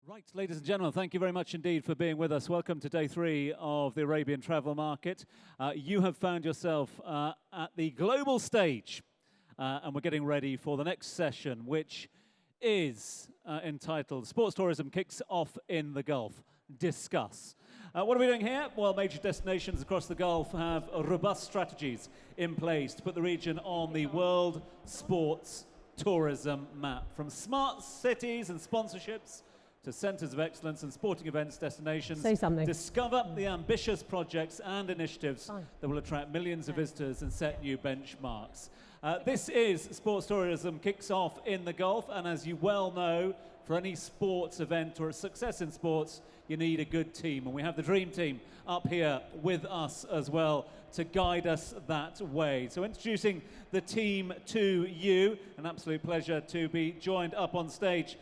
Right, ladies and gentlemen, thank you very much indeed for being with us. Welcome to day 3 of the Arabian travel market. You have found yourself at the global stage, and we're getting ready for the next session, which is entitled Sports Tourism Kicks Off in the Gulf. Discuss. What are we doing here? Well, major destinations across the Gulf have robust strategies in place to put the region on the world sports tourism map. From smart cities and sponsorships to centres of excellence and sporting events destinations. Say something. Discover the ambitious projects and initiatives that will attract millions of visitors and set new benchmarks. This is Sports Tourism Kicks Off in the Gulf, and as you well know, for any sports event or a success in sports, you need a good team. And we have the dream team up here with us as well to guide us that way. So introducing the team to you, an absolute pleasure to be joined up on stage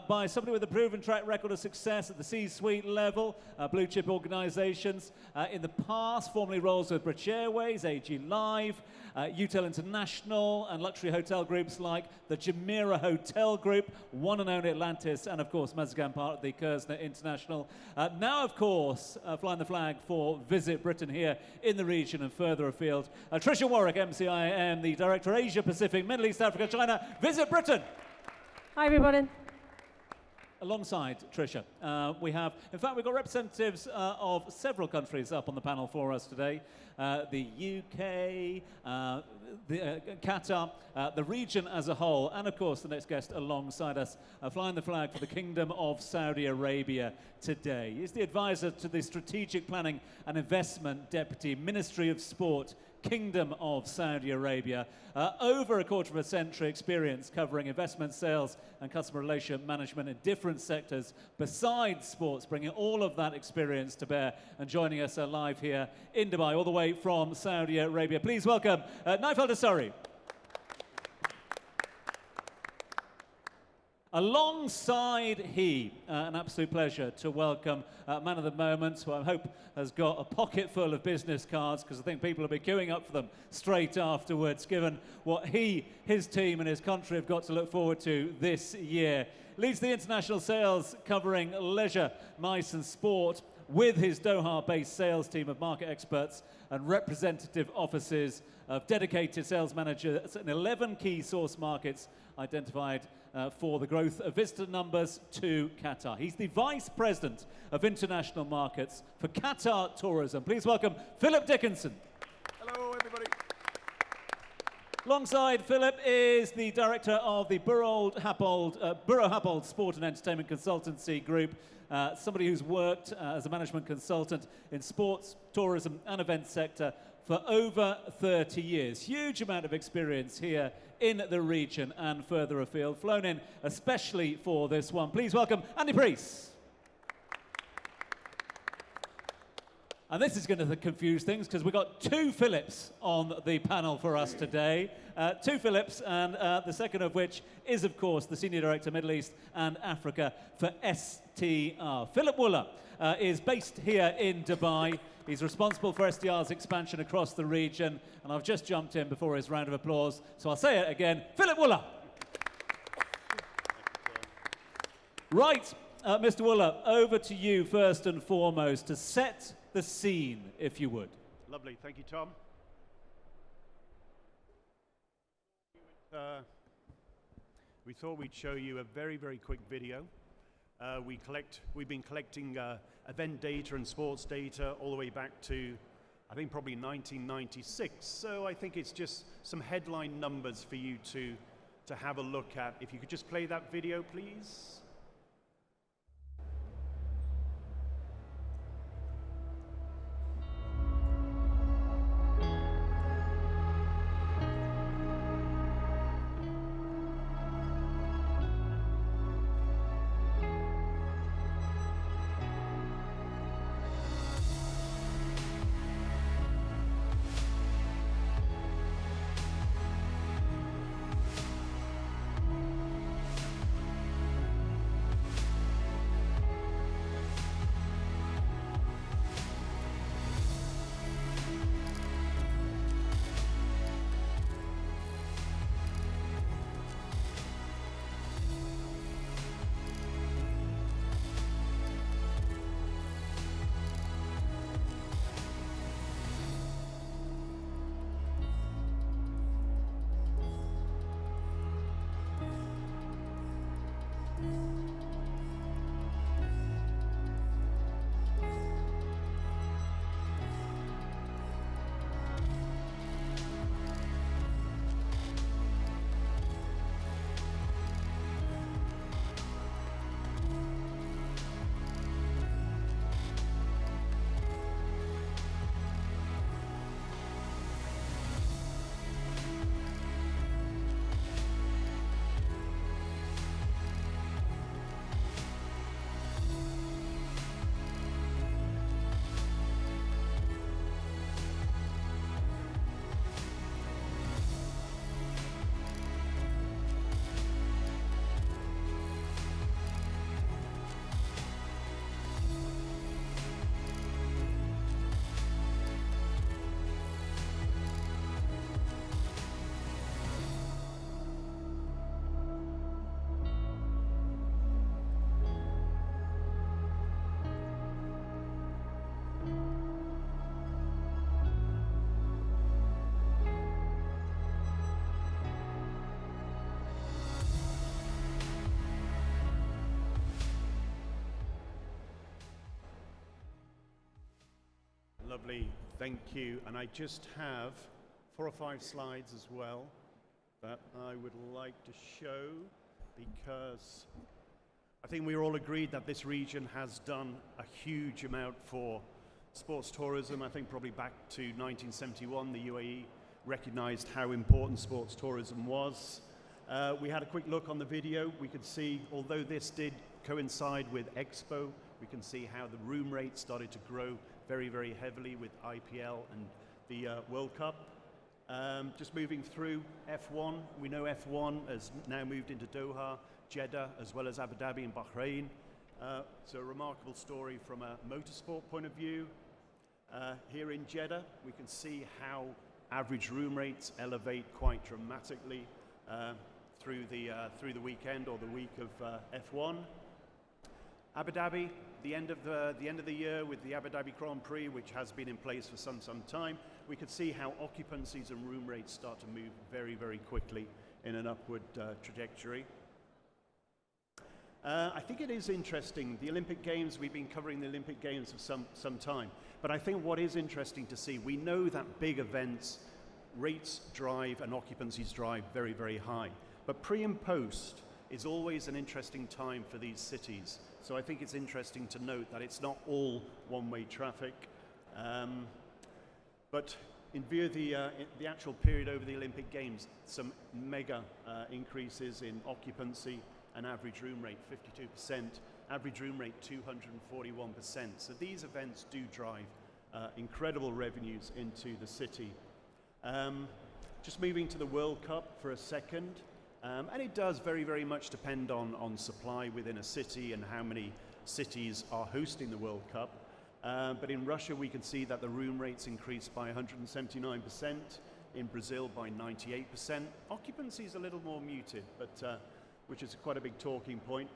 by somebody with a proven track record of success at the C-suite level, blue chip organizations. In the past, formerly roles with British Airways, AG Live, UTEL International, and luxury hotel groups like the Jumeirah Hotel Group, one and only Atlantis, and of course, Mazagain part of the Kerzner International. Now, of course, flying the flag for Visit Britain here in the region and further afield. Tricia Warwick, MCIM, the Director Asia Pacific, Middle East, Africa, China. Visit Britain. Hi, everybody. Alongside Tricia, we have, in fact, we've got representatives of several countries up on the panel for us today. The UK, Qatar, the region as a whole, and of course the next guest alongside us, flying the flag for the Kingdom of Saudi Arabia today. He's the advisor to the Strategic Planning and Investment Deputy, Ministry of Sport, Kingdom of Saudi Arabia. Over a quarter of a century experience covering investment, sales and customer relationship management in different sectors besides sports, bringing all of that experience to bear and joining us live here in Dubai, all the way from Saudi Arabia. Please welcome Naifal Dasari. Alongside he, an absolute pleasure to welcome man of the moment, who I hope has got a pocket full of business cards, because I think people will be queuing up for them straight afterwards, given what he, his team and his country have got to look forward to this year. Leads the international sales covering leisure, MICE and sport, with his Doha-based sales team of market experts and representative offices of dedicated sales managers in 11 key source markets identified for the growth of visitor numbers to Qatar. He's the Vice President of International Markets for Qatar Tourism. Please welcome Philip Dickinson. Hello, everybody. Alongside Philip is the Director of the Buro Happold Sport and Entertainment Consultancy Group, somebody who's worked as a management consultant in sports, tourism and events sector for over 30 years. Huge amount of experience here in the region and further afield, flown in especially for this one. Please welcome Andy Priest. And this is going to confuse things because we've got 2 Philips on the panel for us today. 2 Philips, and the second of which is, of course, the Senior Director, Middle East and Africa for STR. Philip Wooler is based here in Dubai. He's responsible for STR's expansion across the region, and I've just jumped in before his round of applause, so I'll say it again. Philip Wooler. Right, Mr. Wooler, over to you first and foremost to set the scene, if you would. Lovely, thank you, Tom. We thought we'd show you a very, very quick video. We've been collecting event data and sports data all the way back to, I think, probably 1996. So I think it's just some headline numbers for you to have a look at. If you could just play that video, please. Lovely, thank you. And I just have 4 or 5 slides as well that I would like to show, because I think we're all agreed that this region has done a huge amount for sports tourism. I think probably back to 1971, the UAE recognized how important sports tourism was. We had a quick look on the video. We could see, although this did coincide with Expo, we can see how the room rates started to grow very, very heavily with IPL and the World Cup. Just moving through F1, we know F1 has now moved into Doha, Jeddah, as well as Abu Dhabi and Bahrain. So a remarkable story from a motorsport point of view. Here in Jeddah, we can see how average room rates elevate quite dramatically through the weekend or the week of F1. Abu Dhabi, the end of the year with the Abu Dhabi Grand Prix, which has been in place for some time, we could see how occupancies and room rates start to move very, very quickly in an upward trajectory. I think it is interesting, the Olympic Games, we've been covering the Olympic Games for some time, but I think what is interesting to see, we know that big events, rates drive and occupancies drive very, very high, but pre and post is always an interesting time for these cities. So I think it's interesting to note that it's not all one-way traffic, but in view of the actual period over the Olympic Games, some mega increases in occupancy and average room rate, 52%, average room rate 241%. So these events do drive incredible revenues into the city. Just moving to the World Cup for a second, and it does very, very much depend on supply within a city and how many cities are hosting the World Cup. But in Russia, we can see that the room rates increased by 179%, in Brazil by 98%. Occupancy is a little more muted, but which is quite a big talking point.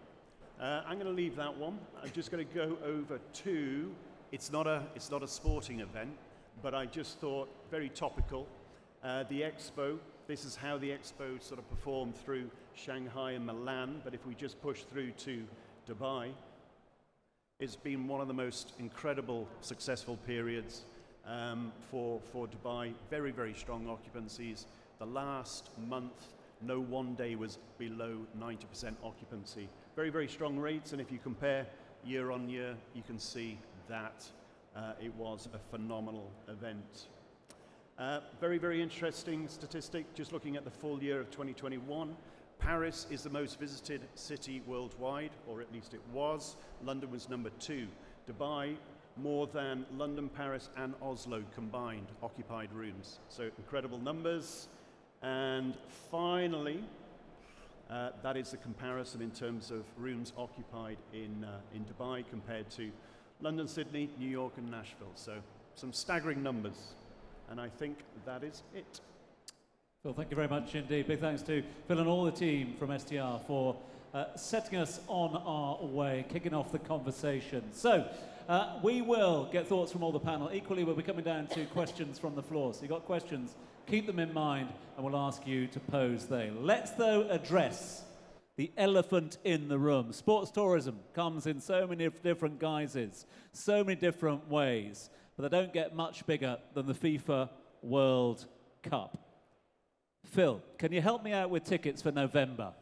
I'm going to leave that one. I'm just going to go over to, it's not a sporting event, but I just thought very topical. The Expo, this is how the Expo sort of performed through Shanghai and Milan, but if we just push through to Dubai, it's been one of the most incredible successful periods for Dubai. Very, very strong occupancies. The last month, no one day was below 90% occupancy. Very, very strong rates, and if you compare year on year, you can see that it was a phenomenal event. Very, very interesting statistic, just looking at the full year of 2021. Paris is the most visited city worldwide, or at least it was. London was number 2. Dubai, more than London, Paris, and Oslo combined occupied rooms. So incredible numbers. And finally, that is the comparison in terms of rooms occupied in Dubai compared to London, Sydney, New York, and Nashville. So some staggering numbers. And I think that is it. Phil, thank you very much indeed. Big thanks to Phil and all the team from STR for setting us on our way, kicking off the conversation. So we will get thoughts from all the panel. Equally, we'll be coming down to questions from the floor. So you've got questions, keep them in mind, and we'll ask you to pose them. Let's, though, address the elephant in the room. Sports tourism comes in so many different guises, so many different ways, but they don't get much bigger than the FIFA World Cup. Phil, can you help me out with tickets for November?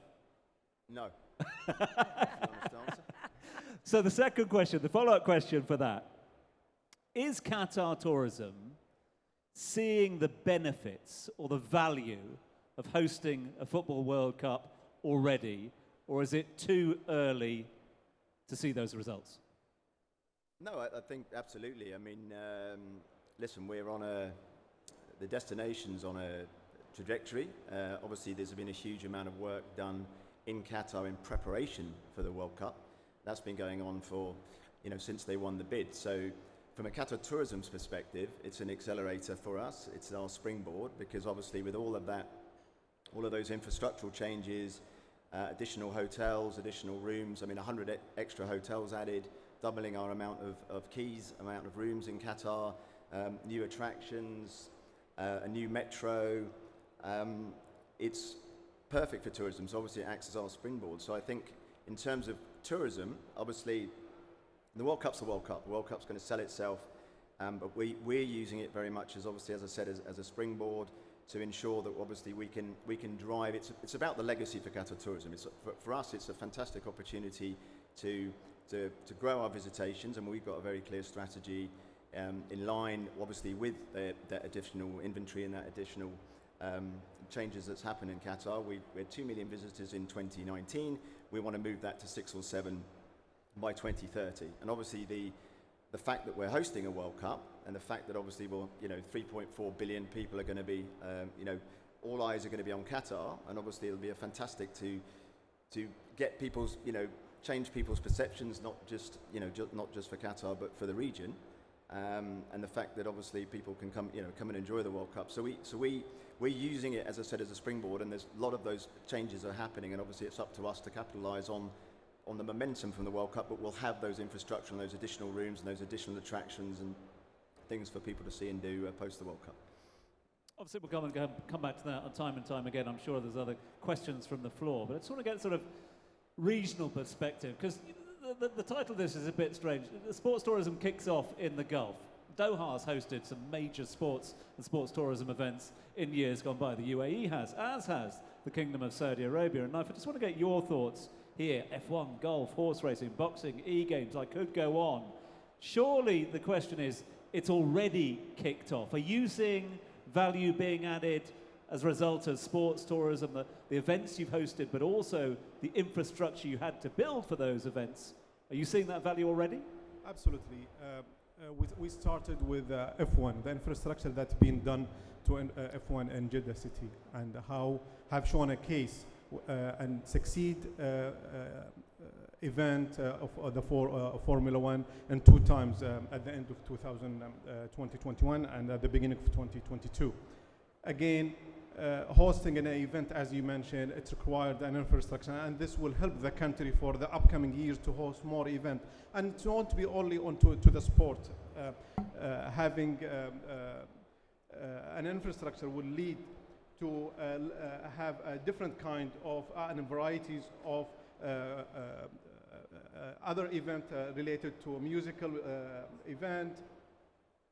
No. Honest answer. So the second question, the follow-up question for that, is Qatar tourism seeing the benefits or the value of hosting a Football World Cup already, or is it too early to see those results? No, I think absolutely. I mean, listen, we're on the destination's on a trajectory. Obviously, there's been a huge amount of work done in Qatar in preparation for the World Cup. That's been going on for, since they won the bid. So from a Qatar tourism's perspective, it's an accelerator for us. It's our springboard, because obviously with all of that, all of those infrastructural changes, additional hotels, additional rooms, 100 extra hotels added, doubling our amount of keys, amount of rooms in Qatar, new attractions, a new metro. It's perfect for tourism, so obviously it acts as our springboard. So I think in terms of tourism, obviously the World Cup's the World Cup. The World Cup's going to sell itself But we're using it very much as, obviously, as I said, as a springboard to ensure that obviously we can drive. It's about the legacy for Qatar tourism. For us, it's a fantastic opportunity to grow our visitations, and we've got a very clear strategy in line, obviously, with that additional inventory and that additional changes that's happened in Qatar. We had 2 million visitors in 2019. We want to move that to 6 or 7 by 2030. And obviously the fact that we're hosting a World Cup, and the fact that obviously 3.4 billion people are going to be, all eyes are going to be on Qatar, and obviously it'll be a fantastic to get people's, change people's perceptions, not just for Qatar, but for the region. And the fact that obviously people can come and enjoy the World Cup. So we're using it, as I said, as a springboard, and there's a lot of those changes are happening, and obviously it's up to us to capitalise on the momentum from the World Cup, but we'll have those infrastructure and those additional rooms and those additional attractions and things for people to see and do post the World Cup. Obviously, we'll come back to that time and time again. I'm sure there's other questions from the floor, but let's get sort of regional perspective, because the title of this is a bit strange. The sports tourism kicks off in the Gulf. Doha's hosted some major sports and sports tourism events in years gone by. The UAE has, as has the Kingdom of Saudi Arabia. And I just want to get your thoughts here. F1, golf, horse racing, boxing, e-games, I could go on. Surely the question is, it's already kicked off. Are you seeing value being added as a result of sports tourism, the events you've hosted, but also the infrastructure you had to build for those events? Are you seeing that value already? Absolutely. We started with F1, the infrastructure that's been done to F1 in Jeddah City, and how have shown a case and succeed event of the Formula One, and 2 times at the end of 2021 and at the beginning of 2022. Again, hosting an event, as you mentioned, it's required an infrastructure, and this will help the country for the upcoming years to host more events. And it's not be only onto the sport. Having an infrastructure will lead to have a different kind of and varieties of other event related to a musical event,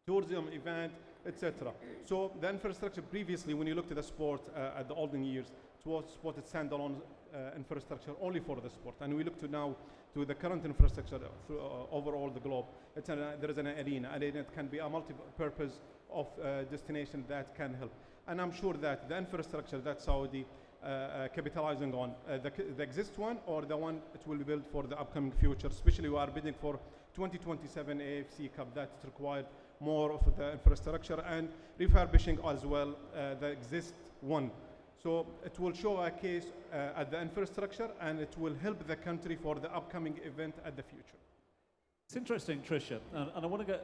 tourism event, etc. So the infrastructure previously, when you looked at the sport at the olden years, it was spotted standalone infrastructure only for the sport. And we look to now to the current infrastructure overall the globe. There is an arena, and it can be a multi-purpose of destination that can help. And I'm sure that the infrastructure that Saudi capitalizing on, the exist one or the one it will be built for the upcoming future, especially we are bidding for 2027 AFC Cup, that's required more of the infrastructure and refurbishing as well the exist one. So it will show a case at the infrastructure, and it will help the country for the upcoming event at the future. It's interesting, Tricia, and I want to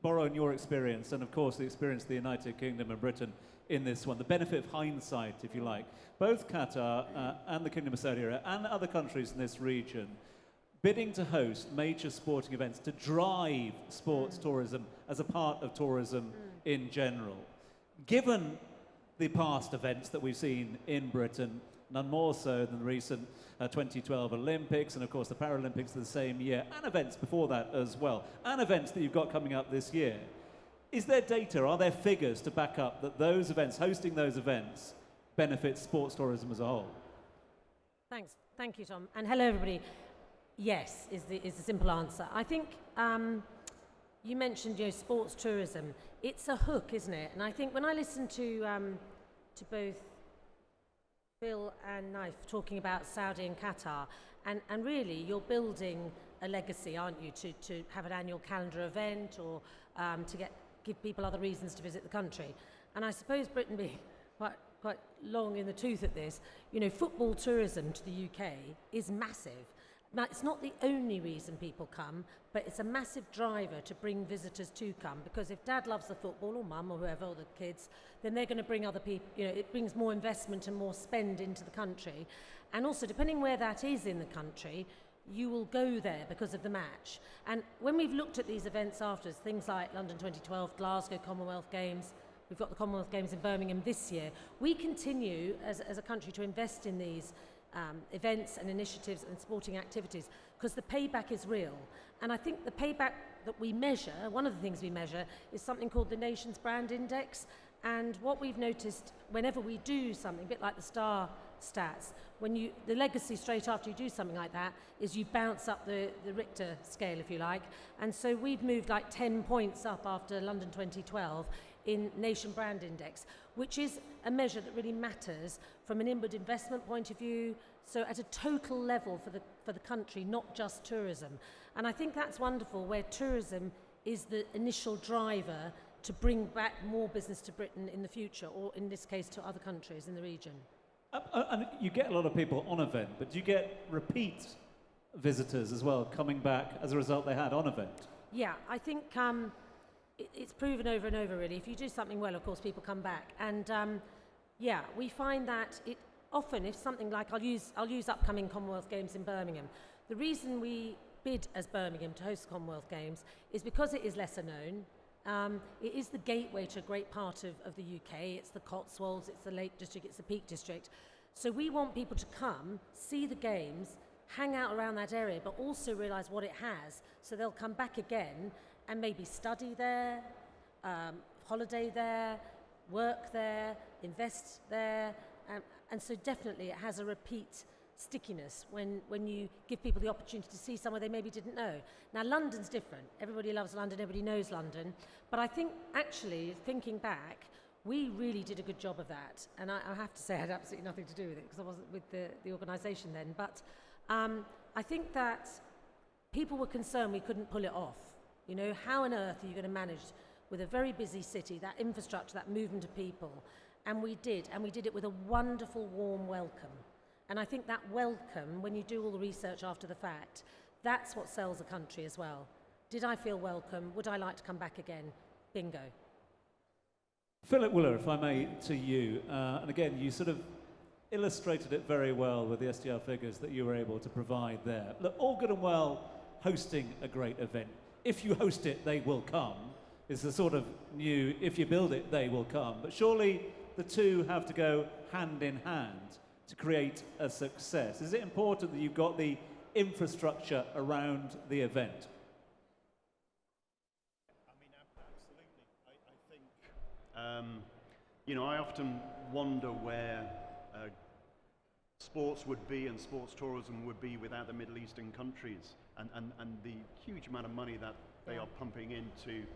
borrow on your experience, and of course the experience of the United Kingdom and Britain in this one, the benefit of hindsight, if you like. Both Qatar and the Kingdom of Saudi Arabia and other countries in this region bidding to host major sporting events to drive sports tourism as a part of tourism in general. Given the past events that we've seen in Britain, none more so than the recent 2012 Olympics, and of course the Paralympics the same year, and events before that as well, and events that you've got coming up this year. Is there data, are there figures to back up that those events, hosting those events, benefits sports tourism as a whole? Thanks. Thank you, Tom. And hello, everybody. Yes, is the simple answer. I think you mentioned sports tourism. It's a hook, isn't it? And I think when I listen to both Phil and Naif talking about Saudi and Qatar, and really you're building a legacy, aren't you, to have an annual calendar event or to give people other reasons to visit the country. And I suppose Britain being quite long in the tooth at this, football tourism to the UK is massive. Now, it's not the only reason people come, but it's a massive driver to bring visitors to come, because if dad loves the football, or mum, or whoever, or the kids, then they're going to bring other people, it brings more investment and more spend into the country. And also, depending where that is in the country, you will go there because of the match. And when we've looked at these events afterwards, things like London 2012, Glasgow Commonwealth Games, we've got the Commonwealth Games in Birmingham this year, we continue as a country to invest in these events and initiatives and sporting activities, because the payback is real. And I think the payback that we measure, one of the things we measure, is something called the Nation's Brand Index. And what we've noticed whenever we do something, a bit like the STAR stats, the legacy straight after you do something like that is you bounce up the Richter scale, if you like. And so we've moved like 10 points up after London 2012 in Nation Brand Index, which is a measure that really matters from an inward investment point of view, so at a total level for the country, not just tourism. And I think that's wonderful, where tourism is the initial driver to bring back more business to Britain in the future, or in this case to other countries in the region. And you get a lot of people on event, but do you get repeat visitors as well coming back as a result they had on event? Yeah, I think it's proven over and over, really. If you do something well, of course, people come back. And yeah, we find that it often, if something like, I'll use upcoming Commonwealth Games in Birmingham. The reason we bid as Birmingham to host the Commonwealth Games is because it is lesser known. It is the gateway to a great part of the UK. It's the Cotswolds, it's the Lake District, it's the Peak District. So we want people to come, see the games, hang out around that area, but also realise what it has. So they'll come back again and maybe study there, holiday there, work there, invest there. And so definitely it has a repeat stickiness when you give people the opportunity to see somewhere they maybe didn't know. Now, London's different. Everybody loves London, everybody knows London. But I think, actually, thinking back, we really did a good job of that. And I have to say I had absolutely nothing to do with it, because I wasn't with the organisation then. But I think that people were concerned we couldn't pull it off. You know, how on earth are you going to manage with a very busy city, that infrastructure, that movement of people? And we did it with a wonderful, warm welcome. And I think that welcome, when you do all the research after the fact, that's what sells a country as well. Did I feel welcome? Would I like to come back again? Bingo. Philip Willer, if I may, to you. And again, you sort of illustrated it very well with the SDR figures that you were able to provide there. Look, all good and well hosting a great event. If you host it, they will come. It's the sort of new, if you build it, they will come. But surely the two have to go hand in hand to create a success. Is it important that you've got the infrastructure around the event? I mean, absolutely. I think, you know, I often wonder where sports would be and sports tourism would be without the Middle Eastern countries and the huge amount of money that they are pumping into,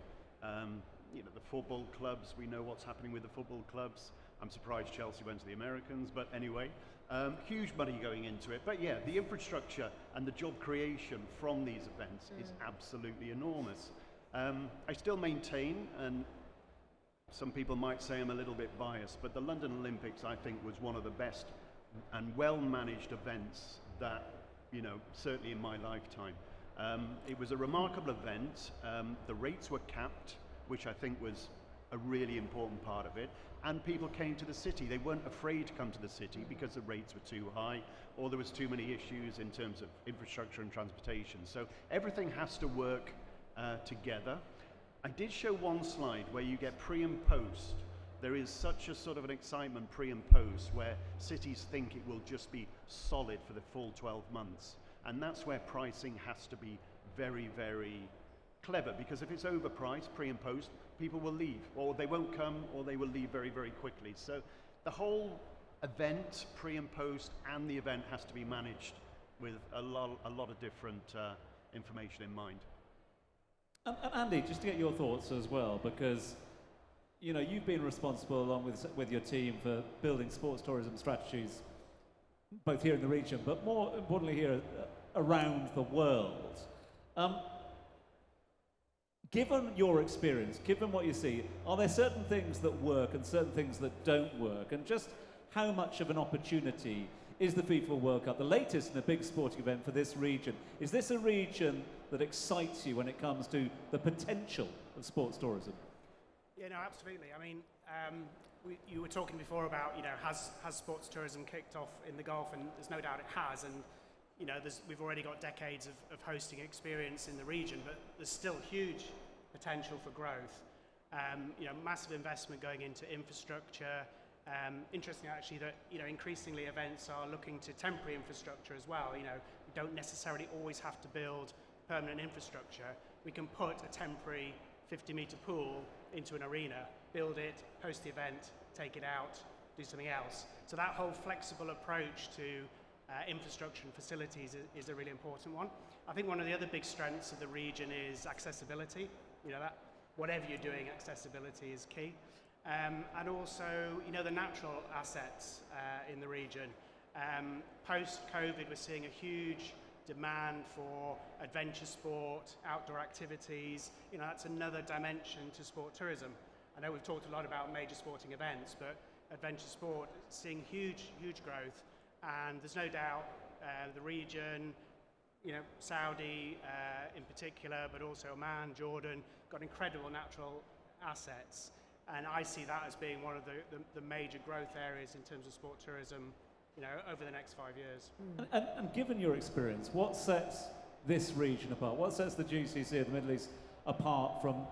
you know, the football clubs. We know what's happening with the football clubs. I'm surprised Chelsea went to the Americans, but anyway, huge money going into it. But yeah, the infrastructure and the job creation from these events is absolutely enormous. I still maintain, and some people might say I'm a little bit biased, but the London Olympics, I think, was one of the best and well-managed events that, you know, certainly in my lifetime. It was a remarkable event. The rates were capped, which I think was a really important part of it. And people came to the city. They weren't afraid to come to the city because the rates were too high or there was too many issues in terms of infrastructure and transportation. So everything has to work together. I did show one slide where you get pre and post. There is such a sort of an excitement pre and post where cities think it will just be solid for the full 12 months. And that's where pricing has to be very, very clever, because if it's overpriced pre and post, people will leave, or they won't come, or they will leave very, very quickly. So the whole event, pre and post, and the event has to be managed with a lot of different information in mind. And Andy, just to get your thoughts as well, because you know you've been responsible along with your team for building sports tourism strategies, both here in the region, but more importantly here around the world. Given your experience, given what you see, are there certain things that work and certain things that don't work? And just how much of an opportunity is the FIFA World Cup, the latest in a big sporting event for this region? Is this a region that excites you when it comes to the potential of sports tourism? Yeah, no, absolutely. I mean, you were talking before about, you know, has sports tourism kicked off in the Gulf, and there's no doubt it has. And you know, we've already got decades of hosting experience in the region, but there's still huge potential for growth. You know, massive investment going into infrastructure, Interesting actually that increasingly events are looking to temporary infrastructure as well. You don't necessarily always have to build permanent infrastructure. We can put a temporary 50-meter pool into an arena, build it, host the event, take it out, do something else. So that whole flexible approach to infrastructure and facilities is a really important one. I think one of the other big strengths of the region is accessibility. That whatever you're doing, accessibility is key. And also, the natural assets in the region. Post-COVID, we're seeing a huge demand for adventure sport, outdoor activities. That's another dimension to sport tourism. I know we've talked a lot about major sporting events, but adventure sport is seeing huge growth. And there's no doubt the region, Saudi in particular, but also Oman, Jordan, got incredible natural assets. And I see that as being one of the major growth areas in terms of sport tourism, over the next 5 years. And given your experience, what sets this region apart? What sets the GCC of the Middle East apart from,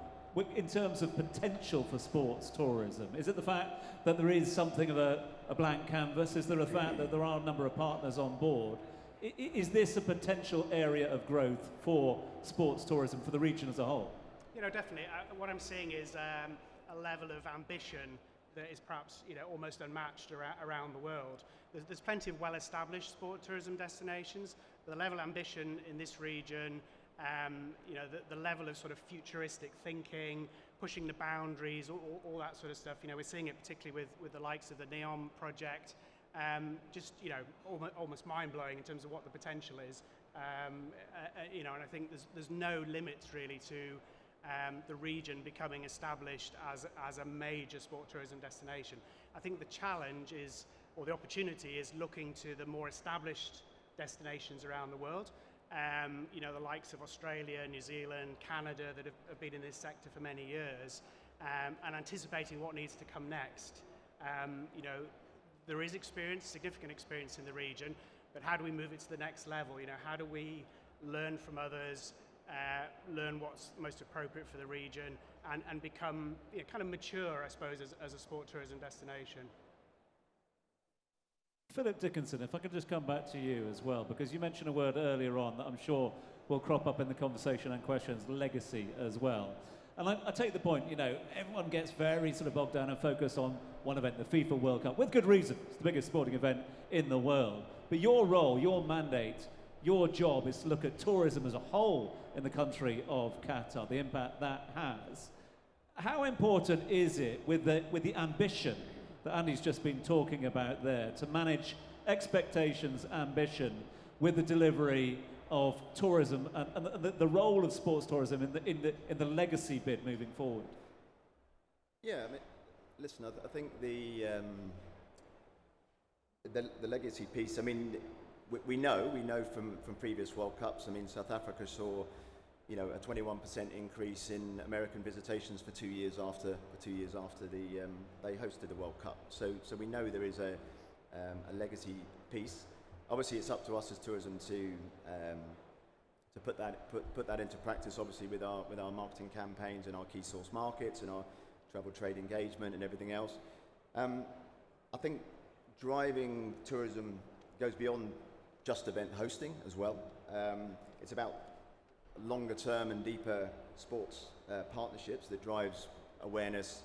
in terms of potential for sports tourism? Is it the fact that there is something of a blank canvas? Is there a fact that there are a number of partners on board? Is this a potential area of growth for sports tourism for the region as a whole? Definitely. What I'm seeing is a level of ambition that is perhaps almost unmatched around the world. There's plenty of well-established sport tourism destinations, but the level of ambition in this region, the level of sort of futuristic thinking, pushing the boundaries, all that sort of stuff. We're seeing it particularly with the likes of the NEOM project. Just almost mind-blowing in terms of what the potential is. And I think there's no limits really to the region becoming established as a major sport tourism destination. I think the challenge is, or the opportunity is, looking to the more established destinations around the world. The likes of Australia, New Zealand, Canada that have been in this sector for many years, and anticipating what needs to come next. There is significant experience in the region, but how do we move it to the next level? How do we learn from others, learn what's most appropriate for the region, and become kind of mature, I suppose, as a sport tourism destination. Philip Dickinson, if I could just come back to you as well, because you mentioned a word earlier on that I'm sure will crop up in the conversation and questions, legacy as well. And I take the point, everyone gets very sort of bogged down and focused on one event, the FIFA World Cup, with good reason. It's the biggest sporting event in the world. But your role, your mandate, your job is to look at tourism as a whole in the country of Qatar, the impact that has. How important is it with the ambition that Andy's just been talking about there, to manage expectations, ambition, with the delivery of tourism and the role of sports tourism in the legacy bit moving forward? Yeah, I mean, listen, I think the legacy piece. I mean, we know from previous World Cups. I mean, South Africa saw, a 21% increase in American visitations for 2 years after they hosted the World Cup. So we know there is a legacy piece. Obviously, it's up to us as tourism to put that into practice. Obviously, with our marketing campaigns and our key source markets and our travel trade engagement and everything else. I think driving tourism goes beyond just event hosting as well. It's about longer term and deeper sports partnerships that drives awareness,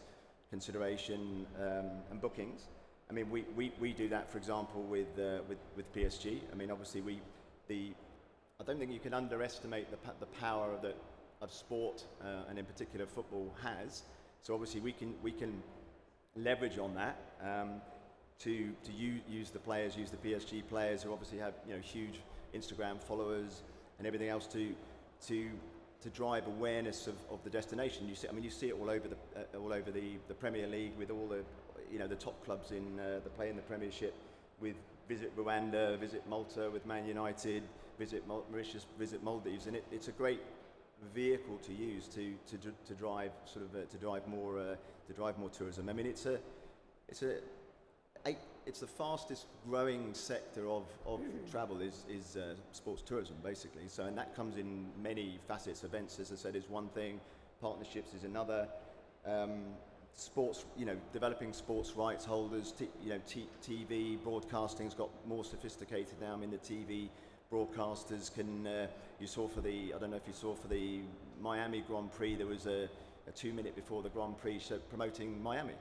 consideration, and bookings. I mean, we do that, for example, with PSG. I mean, obviously, I don't think you can underestimate the power of sport, and in particular football has. So obviously, we can leverage on that to use the players, use the PSG players who obviously have huge Instagram followers and everything else to drive awareness of the destination. You see it all over the Premier League with all the top clubs in the Premiership, with Visit Rwanda, Visit Malta with Man United, Visit Mauritius, Visit Maldives, and it's a great vehicle to use to drive more tourism. I mean, it's the fastest growing sector of travel is sports tourism, basically. So, and that comes in many facets. Events, as I said, is one thing. Partnerships is another. sports, developing sports rights holders, TV broadcasting's got more sophisticated now. I mean, the TV broadcasters can, I don't know if you saw for the Miami Grand Prix, there was a 2-minute before the Grand Prix show promoting Miami.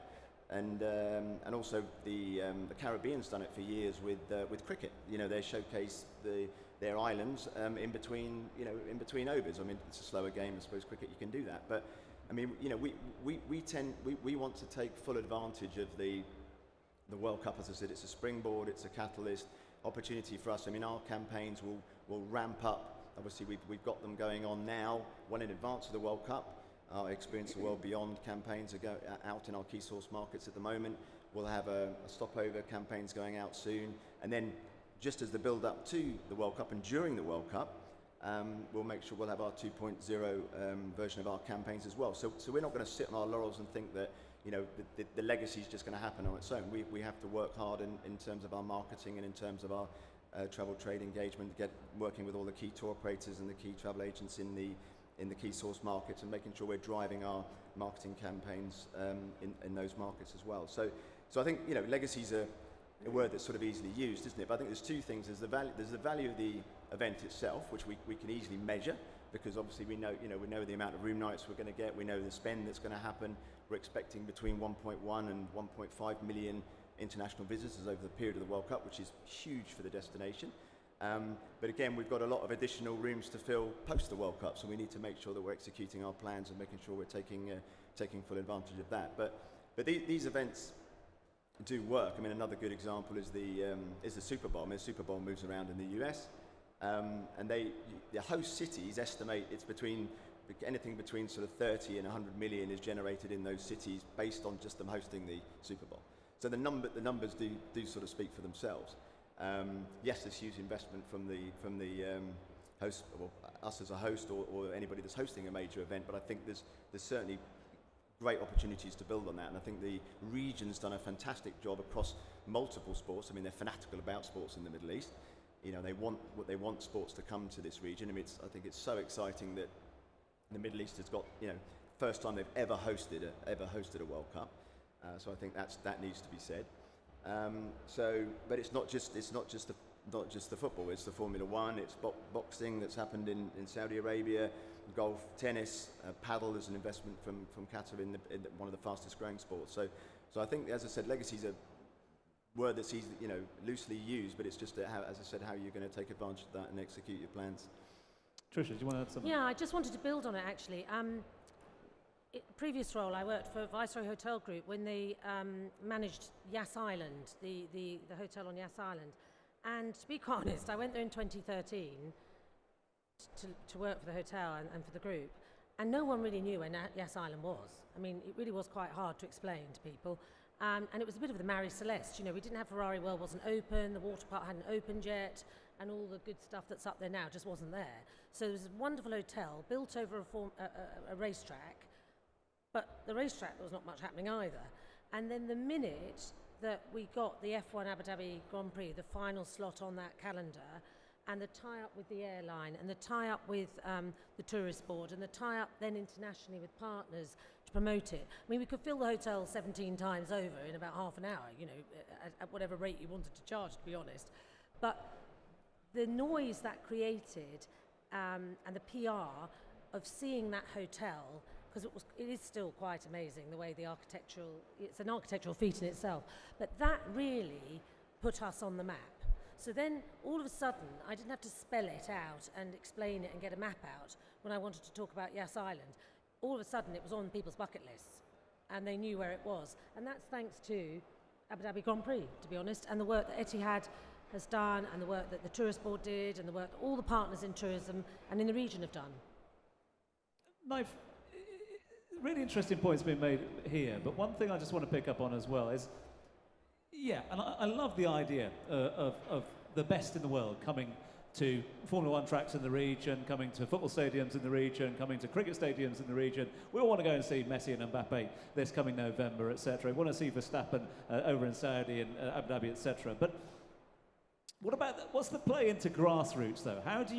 And also the Caribbean's done it for years with cricket. They showcase their islands in between overs. I mean, it's a slower game, I suppose cricket you can do that. But I mean, we want to take full advantage of the World Cup. As I said, it's a springboard, it's a catalyst, opportunity for us. I mean, our campaigns will ramp up. Obviously, we've got them going on now, well in advance of the World Cup. Our Experience the World Beyond campaigns are out in our key source markets at the moment. We'll have a stopover campaigns going out soon. And then just as the build up to the World Cup and during the World Cup, we'll make sure we'll have our 2.0 version of our campaigns as well. So we're not going to sit on our laurels and think that the legacy is just going to happen on its own. We have to work hard in terms of our marketing and in terms of our travel trade engagement, working with all the key tour operators and the key travel agents in the key source markets, and making sure we're driving our marketing campaigns in those markets as well. So I think legacy's a word that's sort of easily used, isn't it? But I think there's two things. There's the value of the event itself, which we can easily measure, because obviously we know the amount of room nights we're going to get. We know the spend that's going to happen. We're expecting between 1.1 and 1.5 million international visitors over the period of the World Cup, which is huge for the destination. But again, we've got a lot of additional rooms to fill post the World Cup, so we need to make sure that we're executing our plans and making sure we're taking full advantage of that. But these events do work. I mean, another good example is the Super Bowl. I mean, the Super Bowl moves around in the US, and the host cities estimate it's anything between sort of 30 and 100 million is generated in those cities based on just them hosting the Super Bowl. So the numbers do sort of speak for themselves. Yes, there's huge investment from the host, or us as a host, or anybody that's hosting a major event. But I think there's certainly great opportunities to build on that, and I think the region's done a fantastic job across multiple sports. I mean, they're fanatical about sports in the Middle East. They want sports to come to this region. I mean, I think it's so exciting that the Middle East has got first time they've ever hosted a World Cup. So I think that needs to be said. But it's not just the football. It's the Formula One. It's boxing that's happened in Saudi Arabia, golf, tennis, paddle. There's an investment from Qatar in one of the fastest growing sports. So I think, as I said, legacy is a word that's easy, loosely used, but it's just how you're going to take advantage of that and execute your plans. Tricia, do you want to add something? Yeah, I just wanted to build on it actually. Previous role, I worked for Viceroy Hotel Group when they managed Yas Island, the hotel on Yas Island. And to be quite honest, I went there in 2013 to work for the hotel and for the group, and no one really knew where Yas Island was. I mean, it really was quite hard to explain to people. And it was a bit of the Marie Celeste. We didn't have Ferrari World, wasn't open, the water park hadn't opened yet, and all the good stuff that's up there now just wasn't there. So there was a wonderful hotel built over a racetrack, but the racetrack, there was not much happening either. And then the minute that we got the F1 Abu Dhabi Grand Prix, the final slot on that calendar, and the tie-up with the airline, and the tie-up with the tourist board, and the tie-up then internationally with partners to promote it. I mean, we could fill the hotel 17 times over in about half an hour, at whatever rate you wanted to charge, to be honest. But the noise that created and the PR of seeing that hotel, because it is still quite amazing the way it's an architectural feat in itself, but that really put us on the map. So then all of a sudden I didn't have to spell it out and explain it and get a map out when I wanted to talk about Yas Island. All of a sudden it was on people's bucket lists and they knew where it was, and that's thanks to Abu Dhabi Grand Prix, to be honest, and the work that Etihad has done, and the work that the tourist board did, and the work that all the partners in tourism and in the region have done. Naif, really interesting points being made here, but one thing I just want to pick up on as well is, and I love the idea of the best in the world coming to Formula One tracks in the region, coming to football stadiums in the region, coming to cricket stadiums in the region. We all want to go and see Messi and Mbappe this coming November, etc. We want to see Verstappen over in Saudi and Abu Dhabi, etc. But what's the play into grassroots though? How do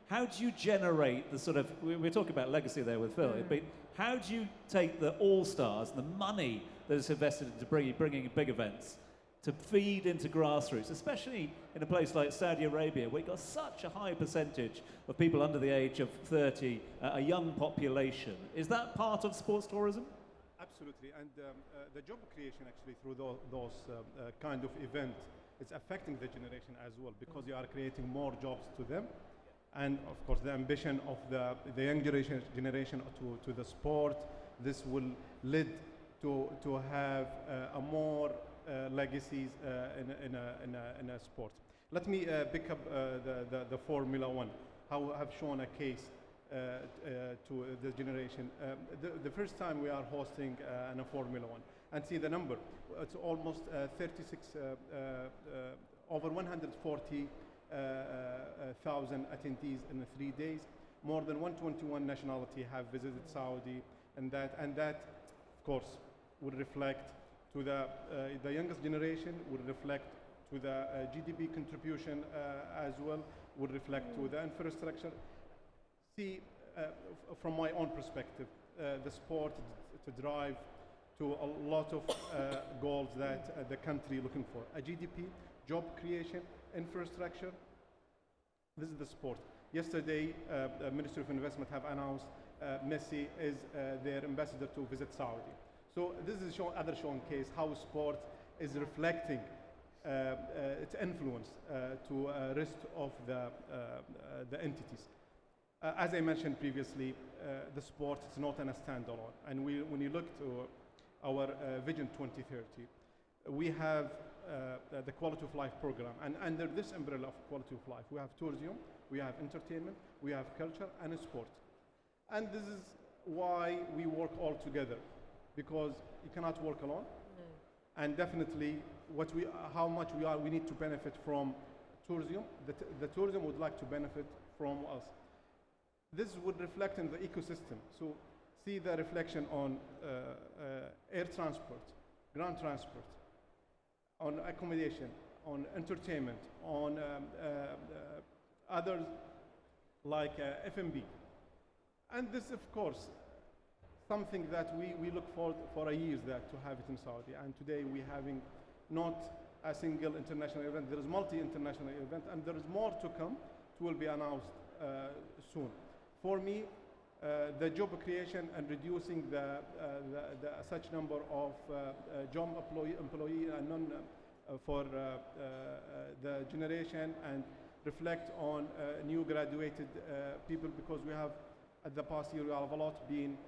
how do you generate the sort of, we're talking about legacy there with Phil, but how do you take the all-stars, the money that is invested into bringing big events, to feed into grassroots, especially in a place like Saudi Arabia, where you've got such a high percentage of people under the age of 30, a young population? Is that part of sports tourism? Absolutely, and the job creation actually through those kind of events is affecting the generation as well, because you are creating more jobs to them. And of course, the ambition of the young generation to the sport, this will lead to have a more legacies in a sport. Let me pick up the Formula One. How have shown a case to the generation. The first time we are hosting a Formula One, and see the number, it's almost 36, over 140,000 attendees in 3 days. More than 121 nationalities have visited Saudi, and that of course will reflect to the youngest generation, will reflect to the GDP contribution as well, will reflect to the infrastructure. See, from my own perspective, the sport to drive to a lot of goals that the country looking for. A GDP, job creation, infrastructure. This is the sport. Yesterday, Ministry of Investment have announced Messi is their ambassador to visit Saudi. So this is another showcase how sport is reflecting its influence to rest of the entities. As I mentioned previously, the sport is not a standalone. And when you look to our Vision 2030, we have the Quality of Life program. And under this umbrella of Quality of Life, we have tourism, we have entertainment, we have culture and sport. And this is why we work all together, because you cannot work alone. No. And definitely, how much we need to benefit from tourism. The tourism would like to benefit from us. This would reflect in the ecosystem. So see the reflection on air transport, ground transport, on accommodation, on entertainment, on others like F&B. And this, of course, something that we look for a years that to have it in Saudi. And today we're having not a single international event. There is multi-international event, and there is more to come. It will be announced soon. For me, the job creation and reducing the such number of job employee and non for the generation, and reflect on new graduated people, because we have at the past year we have a lot been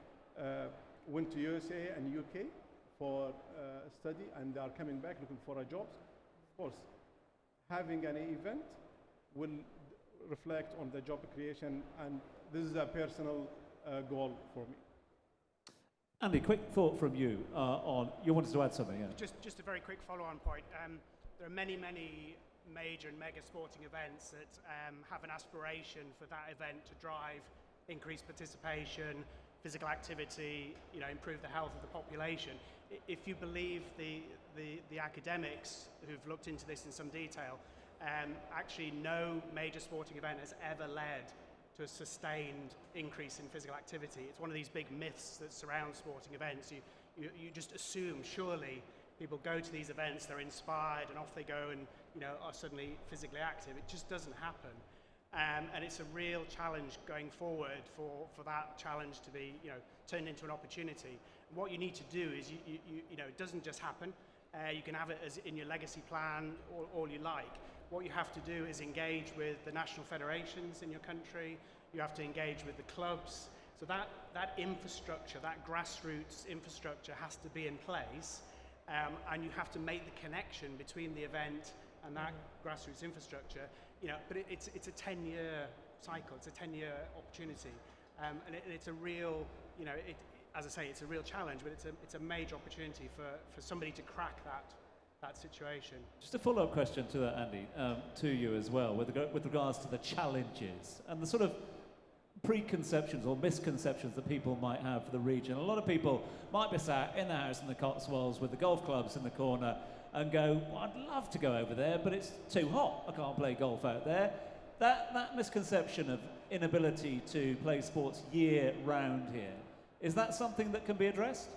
went to USA and UK for study, and they are coming back looking for a jobs. Of course, having an event will reflect on the job creation, and this is a personal goal for me. Andy, quick thought from you on, you wanted to add something, yeah? Just a very quick follow-on point. There are many major and mega sporting events that have an aspiration for that event to drive increased participation, physical activity, improve the health of the population. If you believe the academics who've looked into this in some detail, actually no major sporting event has ever led to a sustained increase in physical activity. It's one of these big myths that surround sporting events. You just assume surely people go to these events, they're inspired, and off they go, and are suddenly physically active. It just doesn't happen. And it's a real challenge going forward for that challenge to be turned into an opportunity. And what you need to do is it doesn't just happen. You can have it as in your legacy plan all you like. What you have to do is engage with the national federations in your country. You have to engage with the clubs. So that infrastructure, that grassroots infrastructure has to be in place, and you have to make the connection between the event and that grassroots infrastructure. But it's a 10-year cycle. It's a 10-year opportunity, and it's a real, as I say, it's a real challenge. But it's a major opportunity for somebody to crack that situation. Just a follow-up question to that, Andy, to you as well, with regards to the challenges and the sort of preconceptions or misconceptions that people might have for the region. A lot of people might be sat in the house in the Cotswolds with the golf clubs in the corner and go, well, I'd love to go over there, but it's too hot. I can't play golf out there. That misconception of inability to play sports year round here, is that something that can be addressed?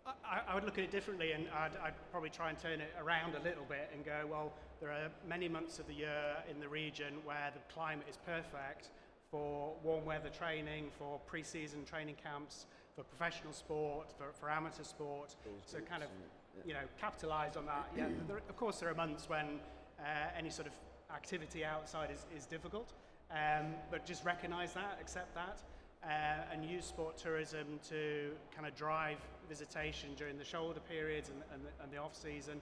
I would look at it differently, and I'd probably try and turn it around a little bit and go, well, there are many months of the year in the region where the climate is perfect for warm weather training, for pre-season training camps, for professional sport, for amateur sport. So kind of, capitalise on that. Yeah, of course there are months when any sort of activity outside is difficult, but just recognise that, accept that, and use sport tourism to kind of drive visitation during the shoulder periods and the off season.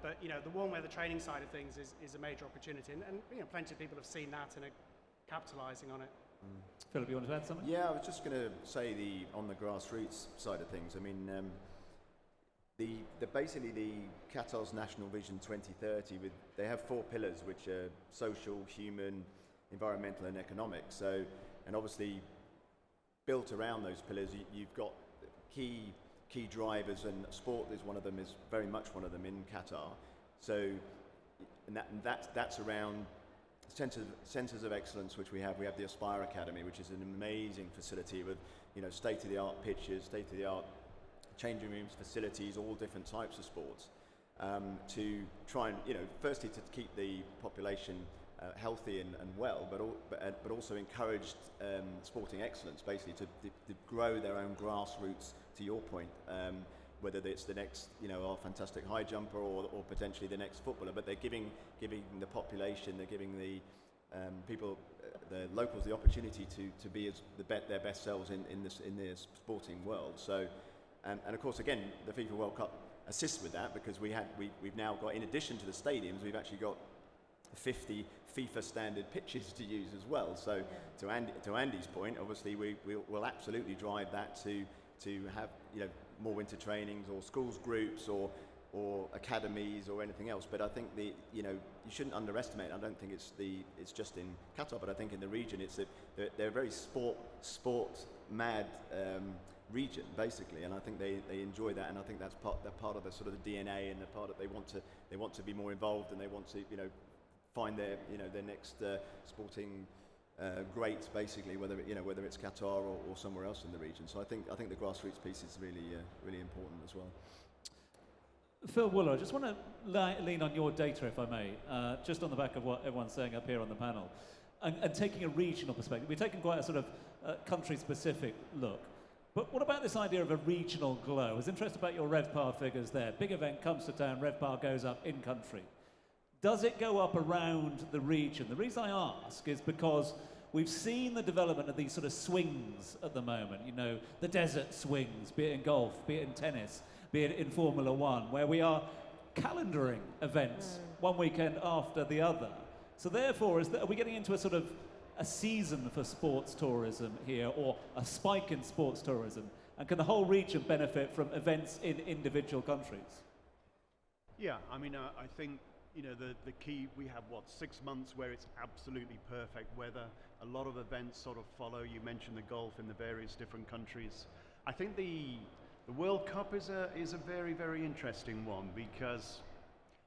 But the warm weather training side of things is a major opportunity, and plenty of people have seen that and are capitalising on it. Philip, you want to add something? Yeah, I was just going to say on the grassroots side of things. I mean, basically the Qatar's National Vision 2030, they have 4 pillars, which are social, human, environmental, and economic. So, and obviously built around those pillars, you've got key drivers, and sport is one of them, is very much one of them in Qatar. So, and that's around centres of excellence, which we have. We have the Aspire Academy, which is an amazing facility with state-of-the-art pitches, state-of-the-art changing rooms, facilities, all different types of sports, to try and firstly to keep the population healthy and well, but also encourage sporting excellence, basically to grow their own grassroots. To your point, whether it's the next our fantastic high jumper or potentially the next footballer, but they're giving the population, they're giving the people, the locals, the opportunity to be their best selves in the sporting world. So, and of course, again, the FIFA World Cup assists with that, because we've now got, in addition to the stadiums, we've actually got 50 FIFA standard pitches to use as well. So, to Andy's point, obviously we'll absolutely drive that to have more winter trainings or schools groups or academies or anything else. But I think you shouldn't underestimate. I don't think it's just in Qatar, but I think in the region they're a very sport mad region, basically, and I think they enjoy that, and I think that's part of the sort of the DNA, and the part that they want to be more involved, and they want to find their next sporting great, basically, whether it's Qatar or somewhere else in the region. So I think the grassroots piece is really important as well. Phil Wooler, I just want to lean on your data, if I may, just on the back of what everyone's saying up here on the panel, and taking a regional perspective. We're taking quite a sort of country-specific look. But what about this idea of a regional glow? I was interested about your RevPAR figures there. Big event comes to town, RevPAR goes up in country. Does it go up around the region? The reason I ask is because we've seen the development of these sort of swings at the moment, the desert swings, be it in golf, be it in tennis, be it in Formula One, where we are calendaring events one weekend after the other. So therefore, are we getting into a sort of a season for sports tourism here, or a spike in sports tourism? And can the whole region benefit from events in individual countries? Yeah, I mean, I think the key, we have 6 months where it's absolutely perfect weather. A lot of events sort of follow. You mentioned the golf in the various different countries. I think the World Cup is a very, very interesting one, because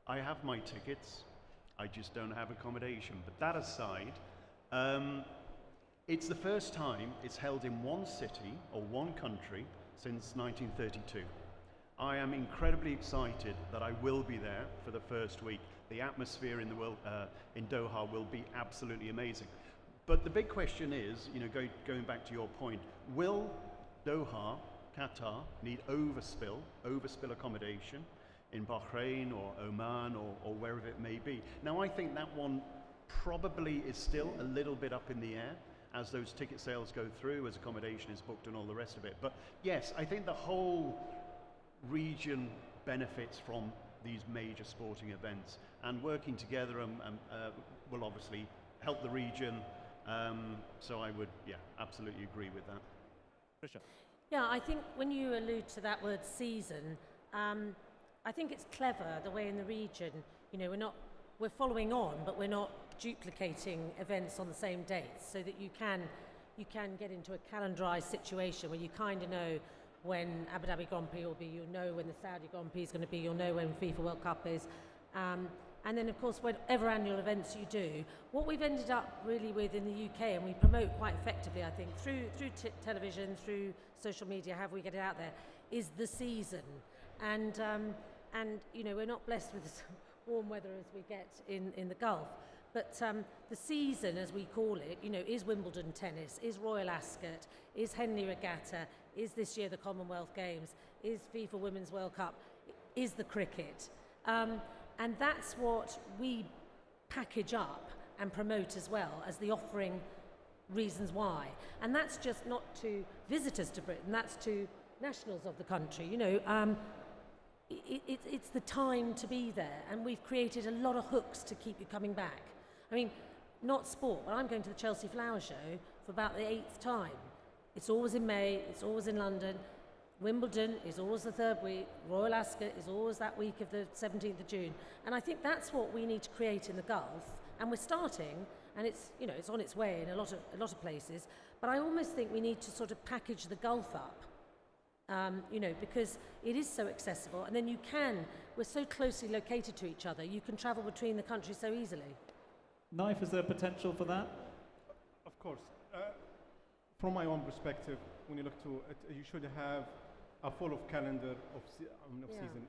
I have my tickets, I just don't have accommodation. But that aside, it's the first time it's held in one city or one country since 1932. I am incredibly excited that I will be there for the first week. The atmosphere in Doha will be absolutely amazing. But the big question is, going back to your point, will Doha, Qatar, need overspill accommodation in Bahrain or Oman or wherever it may be? Now, I think that one probably is still a little bit up in the air as those ticket sales go through, as accommodation is booked and all the rest of it. But yes, I think the whole region benefits from these major sporting events, and working together will obviously help the region. So I would, absolutely agree with that. Tricia. Yeah, I think when you allude to that word season, I think it's clever the way in the region, we're following on, but we're not duplicating events on the same dates, so that you can get into a calendarized situation where you kind of know when Abu Dhabi Grand Prix will be, you'll know when the Saudi Grand Prix is going to be, you'll know when FIFA World Cup is. And then, of course, whatever annual events you do, what we've ended up really with in the UK, and we promote quite effectively, I think, through television, through social media, however we get it out there, is the season. And you know, we're not blessed with as warm weather as we get in the Gulf. But the season, as we call it, you know, is Wimbledon tennis, is Royal Ascot, is Henley Regatta, is this year the Commonwealth Games, is FIFA Women's World Cup, is the cricket. And that's what we package up and promote as well as the offering reasons why. And that's just not to visitors to Britain, that's to nationals of the country. You know, it's the time to be there, and we've created a lot of hooks to keep you coming back. I mean, not sport, but I'm going to the Chelsea Flower Show for about the 8th time. It's always in May, it's always in London. Wimbledon is always the 3rd week, Royal Ascot is always that week of the 17th of June. And I think that's what we need to create in the Gulf, and we're starting, and it's, you know, it's on its way in a lot of places, but I almost think we need to sort of package the Gulf up, you know, because it is so accessible, and then we're so closely located to each other, you can travel between the countries so easily. Knife, is there potential for that? Of course. From my own perspective, when you look to it, you should have a full of calendar of season.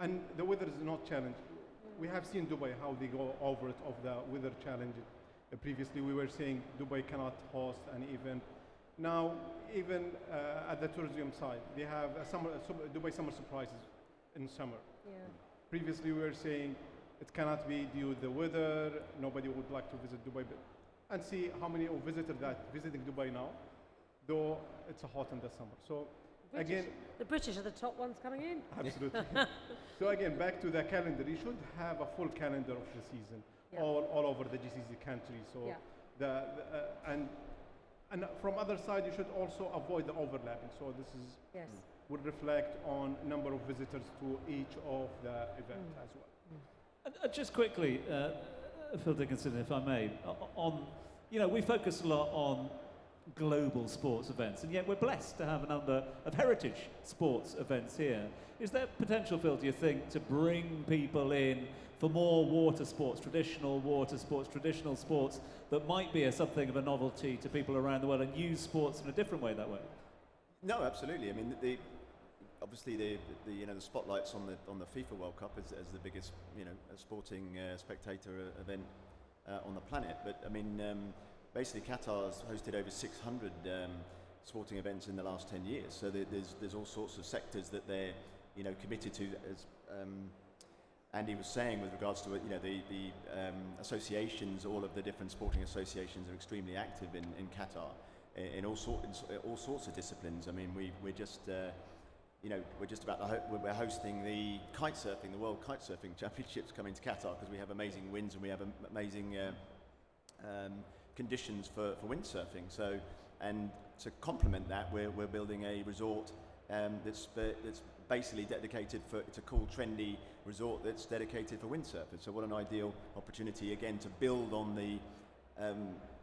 And the weather is not challenge. We have seen Dubai, how they go over it of the weather challenge. Previously we were saying Dubai cannot host an event. Now, even at the tourism side, they have Dubai Summer Surprises in summer. Yeah. Previously we were saying it cannot be due to the weather, nobody would like to visit Dubai. And see how many visitors that visiting Dubai now, though it's hot in the summer. So again, the British are the top ones coming in. Absolutely. So again, back to the calendar, you should have a full calendar of the season, all over the GCC country. So and from other side, you should also avoid the overlapping. So this is would reflect on number of visitors to each of the event as well. Just quickly, Phil Dickinson, if I may, you know, we focus a lot on global sports events, and yet we're blessed to have a number of heritage sports events here. Is there potential, Phil, do you think, to bring people in for more water sports, traditional sports that might be something of a novelty to people around the world, and use sports in a different way that way? No, absolutely. I mean, obviously the spotlight's on the FIFA World Cup as the biggest, you know, sporting spectator event on the planet. But I mean, basically Qatar's hosted over 600 sporting events in the last 10 years. So there's all sorts of sectors that they're, you know, committed to. As Andy was saying, with regards to, you know, the associations, all of the different sporting associations are extremely active in Qatar in all sorts of disciplines. I mean, we're just you know, we're hosting the kitesurfing, the World Kitesurfing Championships coming to Qatar, because we have amazing winds and we have amazing conditions for windsurfing. So, and to complement that, we're building a resort that's basically dedicated for, it's a cool, trendy resort that's dedicated for windsurfing. So what an ideal opportunity, again, to build on the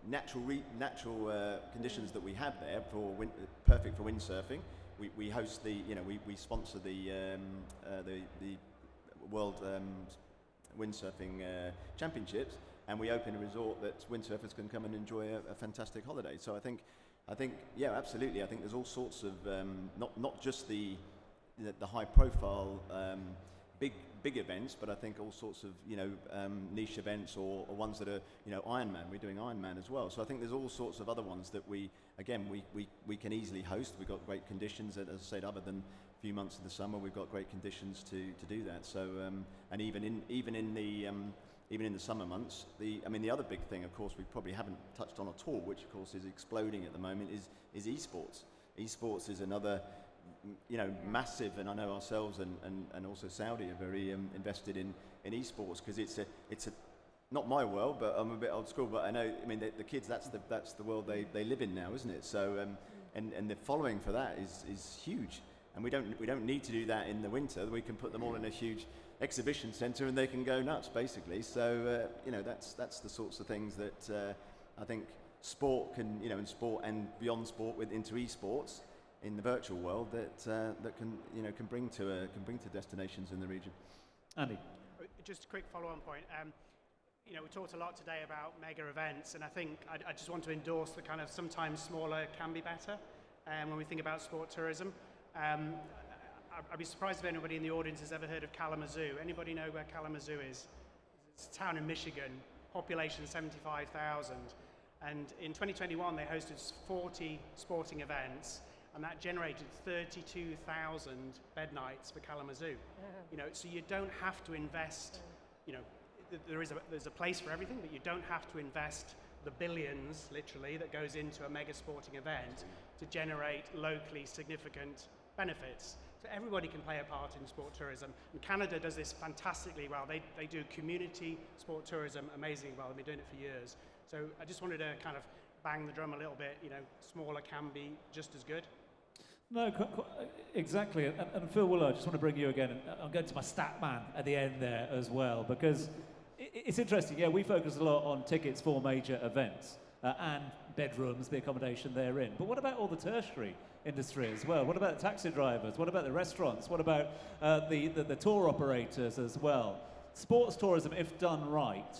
natural conditions that we have there for perfect for windsurfing. We host we sponsor the World Windsurfing Championships, and we open a resort that windsurfers can come and enjoy a fantastic holiday. So I think, yeah, absolutely. I think there's all sorts of not just the high profile big events, but I think all sorts of niche events or ones that are Ironman. We're doing Ironman as well. So I think there's all sorts of other ones that we can easily host. We've got great conditions, as I said, other than a few months of the summer, we've got great conditions to do that. So and even in the summer months, the other big thing, of course, we probably haven't touched on at all, which of course is exploding at the moment, is esports. Esports is another massive, and I know ourselves and also Saudi are very invested in esports, because it's a not my world, but I'm a bit old school, but I know, the kids, that's the world they live in now, isn't it? So and the following for that is huge, and we don't need to do that in the winter. We can put them all in a huge exhibition centre and they can go nuts, basically. So that's the sorts of things that I think sport can, in sport and beyond sport into esports in the virtual world that can bring to destinations in the region. Andy, just a quick follow-on point. You know, we talked a lot today about mega events, and I think I just want to endorse the kind of sometimes smaller can be better when we think about sport tourism. I'd be surprised if anybody in the audience has ever heard of Kalamazoo. Anybody know where Kalamazoo is? It's a town in Michigan, population 75,000. And in 2021, they hosted 40 sporting events, and that generated 32,000 bed nights for Kalamazoo. You know, so you don't have to invest, you know, there's a place for everything, but you don't have to invest the billions, literally, that goes into a mega sporting event to generate locally significant benefits. So everybody can play a part in sport tourism. And Canada does this fantastically well. They do community sport tourism amazingly well. They've been doing it for years. So I just wanted to kind of bang the drum a little bit. You know, smaller can be just as good. No, exactly. And Phil Wooler, I just want to bring you again. And I'm going to my stat man at the end there as well, because it's interesting. Yeah, we focus a lot on tickets for major events and bedrooms, the accommodation therein. But what about all the tertiary industry as well? What about the taxi drivers? What about the restaurants? What about the tour operators as well? Sports tourism, if done right,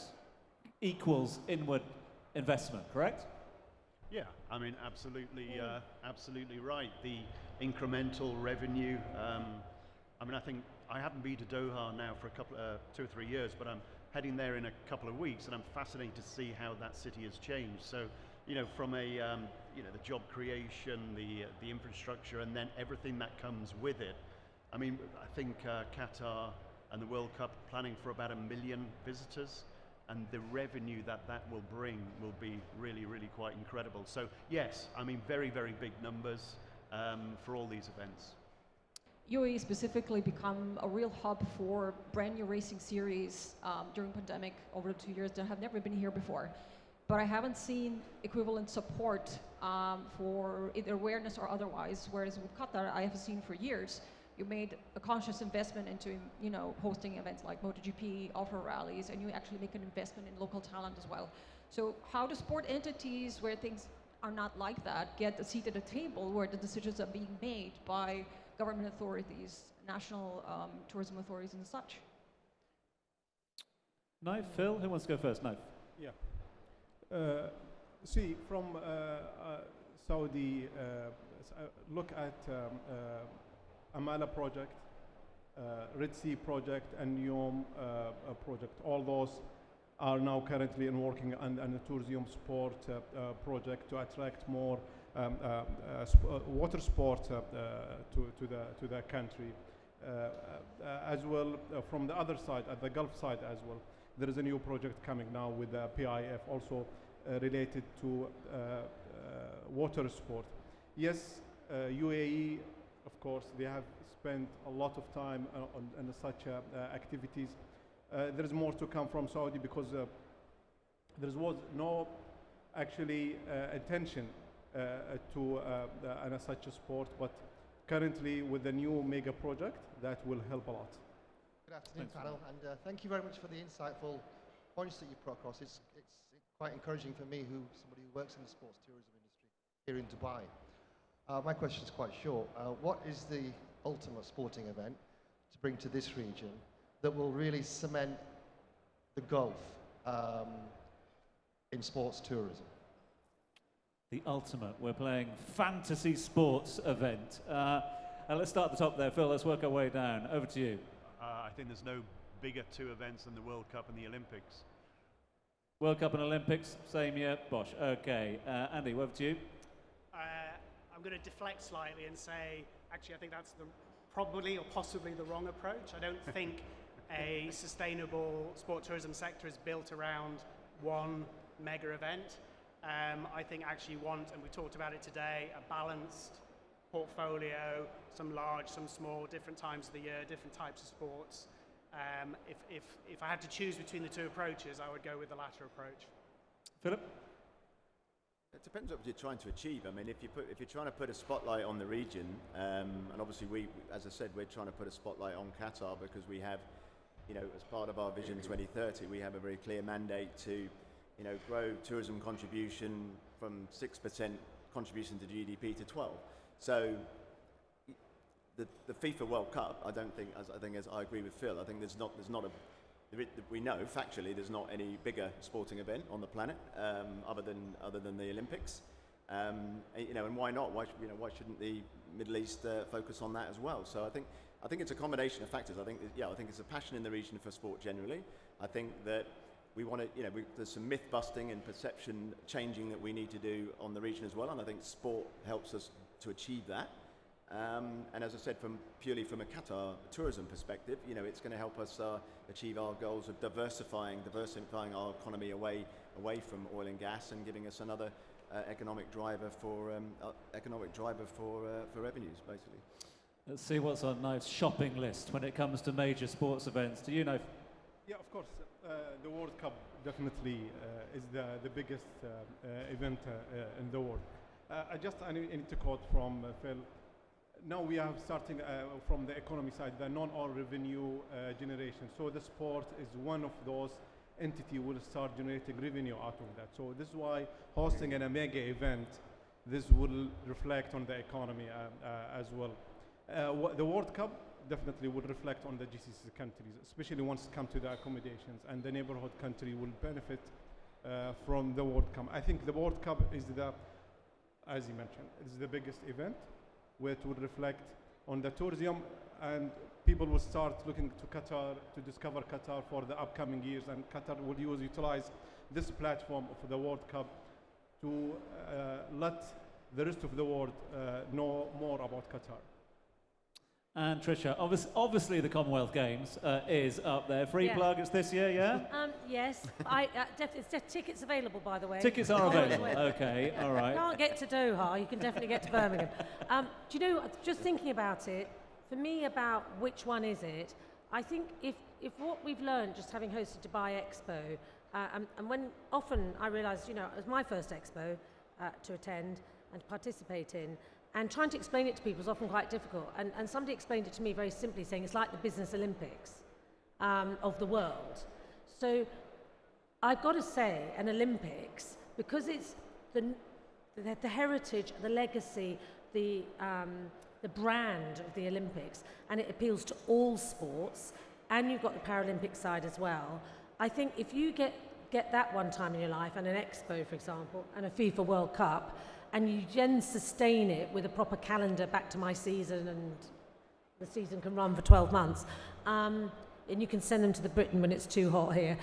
equals inward investment, correct? Yeah, I mean, absolutely, absolutely right. The incremental revenue. I mean, I think I haven't been to Doha now for 2 or 3 years, but I'm heading there in a couple of weeks, and I'm fascinated to see how that city has changed. So, you know, from a you know, the job creation, the infrastructure, and then everything that comes with it. I mean, I think Qatar and the World Cup planning for about 1 million visitors. And the revenue that will bring will be really, really quite incredible. So yes, I mean, very, very big numbers for all these events. UAE specifically become a real hub for brand new racing series during pandemic over the 2 years that have never been here before. But I haven't seen equivalent support for either awareness or otherwise, whereas with Qatar, I have seen for years. You made a conscious investment into, you know, hosting events like MotoGP, off-road rallies, and you actually make an investment in local talent as well. So how do sport entities where things are not like that get a seat at the table where the decisions are being made by government authorities, national tourism authorities and such? No, Phil, who wants to go first? No. Yeah. See, from Saudi, look at Amala project, Red Sea project, and NEOM project. All those are now currently working on a tourism sport project to attract more water sport to the country. As well, from the other side, at the Gulf side as well, there is a new project coming now with the PIF, also related to water sport. Yes, UAE, of course, they have spent a lot of time on such activities. There is more to come from Saudi because there was no actually attention to such a sport, but currently with the new mega project, that will help a lot. Good afternoon, panel, and thank you very much for the insightful points that you put across. It's quite encouraging for me, somebody who works in the sports tourism industry here in Dubai. My question is quite short. What is the ultimate sporting event to bring to this region that will really cement the Gulf in sports tourism? The ultimate. We're playing fantasy sports event. Let's start at the top there, Phil. Let's work our way down. Over to you. I think there's no bigger 2 events than the World Cup and the Olympics. World Cup and Olympics, same year. Bosh. Okay. Andy, over to you. I'm going to deflect slightly and say, actually, I think that's probably or possibly the wrong approach. I don't think a sustainable sport tourism sector is built around one mega event. I think actually and we talked about it today, a balanced portfolio, some large, some small, different times of the year, different types of sports. If I had to choose between the 2 approaches, I would go with the latter approach. Philip? It depends what you're trying to achieve. I mean, if you're trying to put a spotlight on the region, and obviously as I said, we're trying to put a spotlight on Qatar because we have, you know, as part of our Vision 2030, we have a very clear mandate to, you know, grow tourism contribution from 6% contribution to GDP to 12%. So the FIFA World Cup, I think as I agree with Phil, I think there's not we know factually there's not any bigger sporting event on the planet other than the Olympics. And why not? Why shouldn't the Middle East focus on that as well? So I think it's a combination of factors. I think it's a passion in the region for sport generally. I think that we want to, there's some myth busting and perception changing that we need to do on the region as well, and I think sport helps us to achieve that. And as I said, purely from a Qatar tourism perspective, it's going to help us achieve our goals of diversifying our economy away from oil and gas and giving us another economic driver for revenues, basically. Let's see what's on Knife's shopping list when it comes to major sports events. Do you know? Yeah, of course. The World Cup definitely is the biggest event in the world. I need to quote from Phil. Now we are starting from the economy side, the non-oil revenue generation. So the sport is one of those entities will start generating revenue out of that. So this is why hosting a mega event, this will reflect on the economy as well. The World Cup definitely will reflect on the GCC countries, especially once it comes to the accommodations, and the neighborhood country will benefit from the World Cup. I think the World Cup is as you mentioned, is the biggest event, where it will reflect on the tourism, and people will start looking to Qatar, to discover Qatar for the upcoming years, and Qatar will utilize this platform of the World Cup to let the rest of the world know more about Qatar. And Tricia, obviously the Commonwealth Games is up there. Free Yeah. plug, it's this year, yeah? Yes, it's just tickets available, by the way. Tickets are available, okay, all right. Can't get to Doha, you can definitely get to Birmingham. Do you know, just thinking about it, for me about which one is it, I think if what we've learned just having hosted Dubai Expo, and when often I realised, it was my first expo to attend and participate in, and trying to explain it to people is often quite difficult. And somebody explained it to me very simply, saying it's like the business Olympics of the world. So I've got to say, an Olympics, because it's the heritage, the legacy, the brand of the Olympics, and it appeals to all sports, and you've got the Paralympic side as well. I think if you get that one time in your life, and an expo, for example, and a FIFA World Cup, and you then sustain it with a proper calendar back to my season, and the season can run for 12 months, and you can send them to the Britain when it's too hot here.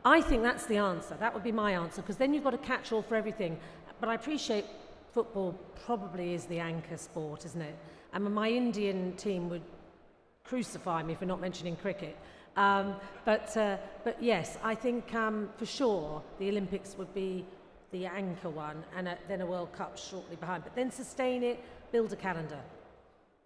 I think that's the answer. That would be my answer, because then you've got a catch-all for everything. But I appreciate football probably is the anchor sport, isn't it? And my Indian team would crucify me for not mentioning cricket. But yes, I think for sure the Olympics would be the anchor one, and then a World Cup shortly behind. But then sustain it, build a calendar.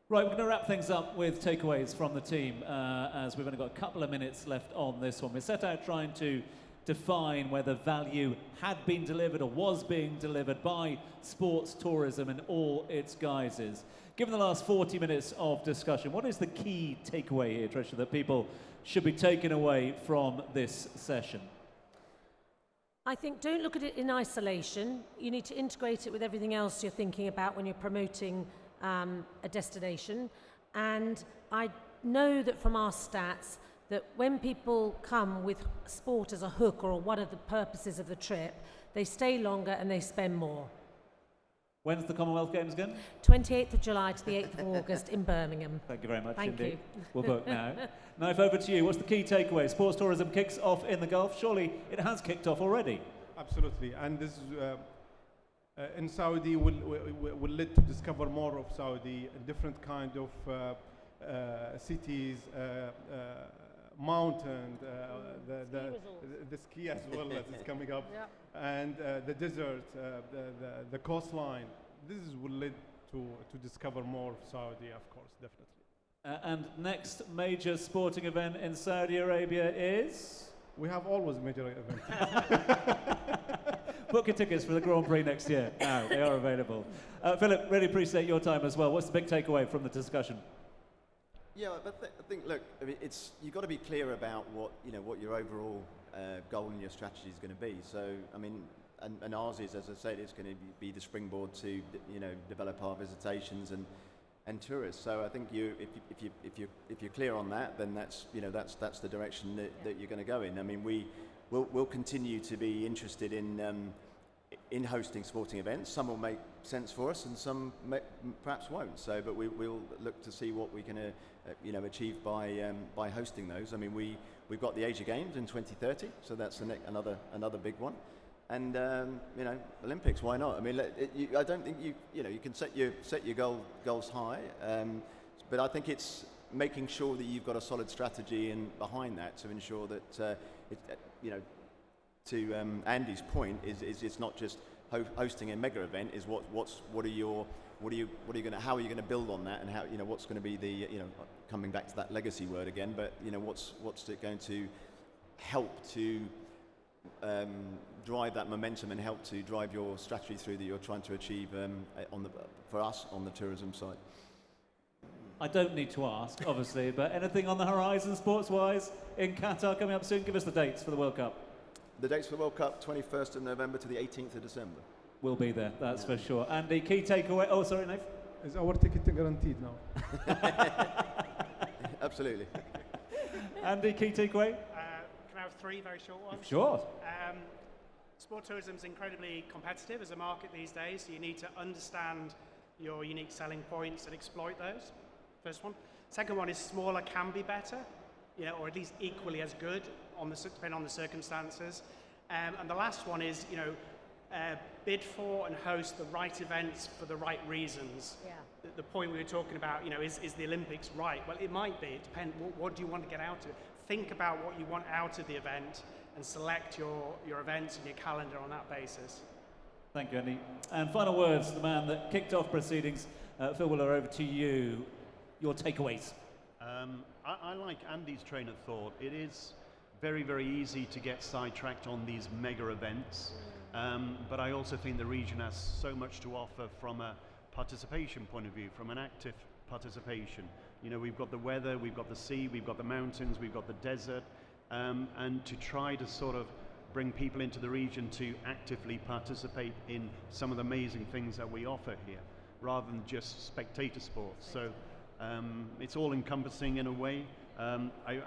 Right, we're going to wrap things up with takeaways from the team, as we've only got a couple of minutes left on this one. We set out trying to define whether value had been delivered or was being delivered by sports tourism in all its guises. Given the last 40 minutes of discussion, what is the key takeaway here, Tricia, that people should be taking away from this session? I think don't look at it in isolation. You need to integrate it with everything else you're thinking about when you're promoting a destination. And I know that from our stats that when people come with sport as a hook or one of the purposes of the trip, they stay longer and they spend more. When's the Commonwealth Games again? 28th of July to the 8th of August in Birmingham. Thank you very much Thank indeed. you. We'll book now. Knife, over to you. What's the key takeaway? Sports tourism kicks off in the Gulf. Surely it has kicked off already. Absolutely. And this in Saudi will lead to discover more of Saudi, different kind of cities, mountain, the ski as well as it's coming up, and the desert, the coastline. This will lead to discover more of Saudi, of course, definitely. And next major sporting event in Saudi Arabia is? We have always major events. Book your tickets for the Grand Prix next year. Now, they are available. Philip, really appreciate your time as well. What's the big takeaway from the discussion? Yeah, but I think, look, I mean, you've got to be clear about what your overall goal and your strategy is going to be. So, I mean, and ours is, as I said, it's going to be the springboard to, develop our visitations and and tourists. So I think if you're clear on that, then that's that's the direction that you're going to go in. I mean, we'll continue to be interested in hosting sporting events. Some will make sense for us, and some perhaps won't. So, but we'll look to see what we can achieve by hosting those. I mean, we've got the Asia Games in 2030, so that's another big one. And Olympics, why not? I mean, I don't think you can set your goals high, but I think it's making sure that you've got a solid strategy behind that to ensure that to Andy's point is it's not just hosting a mega event. Is how are you going to build on that, and how what's going to be the coming back to that legacy word again, but what's it going to help to drive that momentum and help to drive your strategy through that you're trying to achieve for us on the tourism side. I don't need to ask, obviously, but anything on the horizon sports-wise in Qatar coming up soon? Give us the dates for the World Cup. The dates for the World Cup, 21st of November to the 18th of December. We'll be there, that's for sure. Andy, key takeaway. Oh, sorry, Nate. Is our ticket guaranteed now? Absolutely. Andy, key takeaway? Can I have three very short ones? Sure. Sport tourism is incredibly competitive as a market these days, so you need to understand your unique selling points and exploit those. First one. Second one is smaller can be better, or at least equally as good, depending on the circumstances. And the last one is, bid for and host the right events for the right reasons. Yeah. The point we were talking about, is the Olympics right? Well, it might be. It depends. What do you want to get out of it? Think about what you want out of the event and select your events and your calendar on that basis. Thank you, Andy. And final words, the man that kicked off proceedings. Phil Willer, over to you. Your takeaways. I like Andy's train of thought. It is very, very easy to get sidetracked on these mega events, but I also think the region has so much to offer from a participation point of view, from an active participation. We've got the weather, we've got the sea, we've got the mountains, we've got the desert, and to try to sort of bring people into the region to actively participate in some of the amazing things that we offer here, rather than just spectator sports. So it's all encompassing in a way. I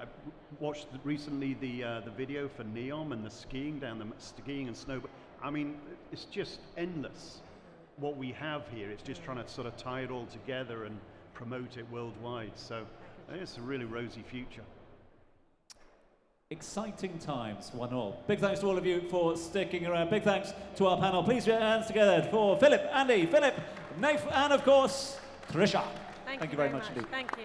watched recently the video for Neom and the skiing skiing and snow. I mean, it's just endless what we have here. It's just trying to sort of tie it all together and promote it worldwide. So it's a really rosy future. Exciting times, 1-1. Big thanks to all of you for sticking around. Big thanks to our panel. Please put your hands together for Philip, Andy, Philip, Naif, and of course, Trisha. Thank you very much indeed. Thank you.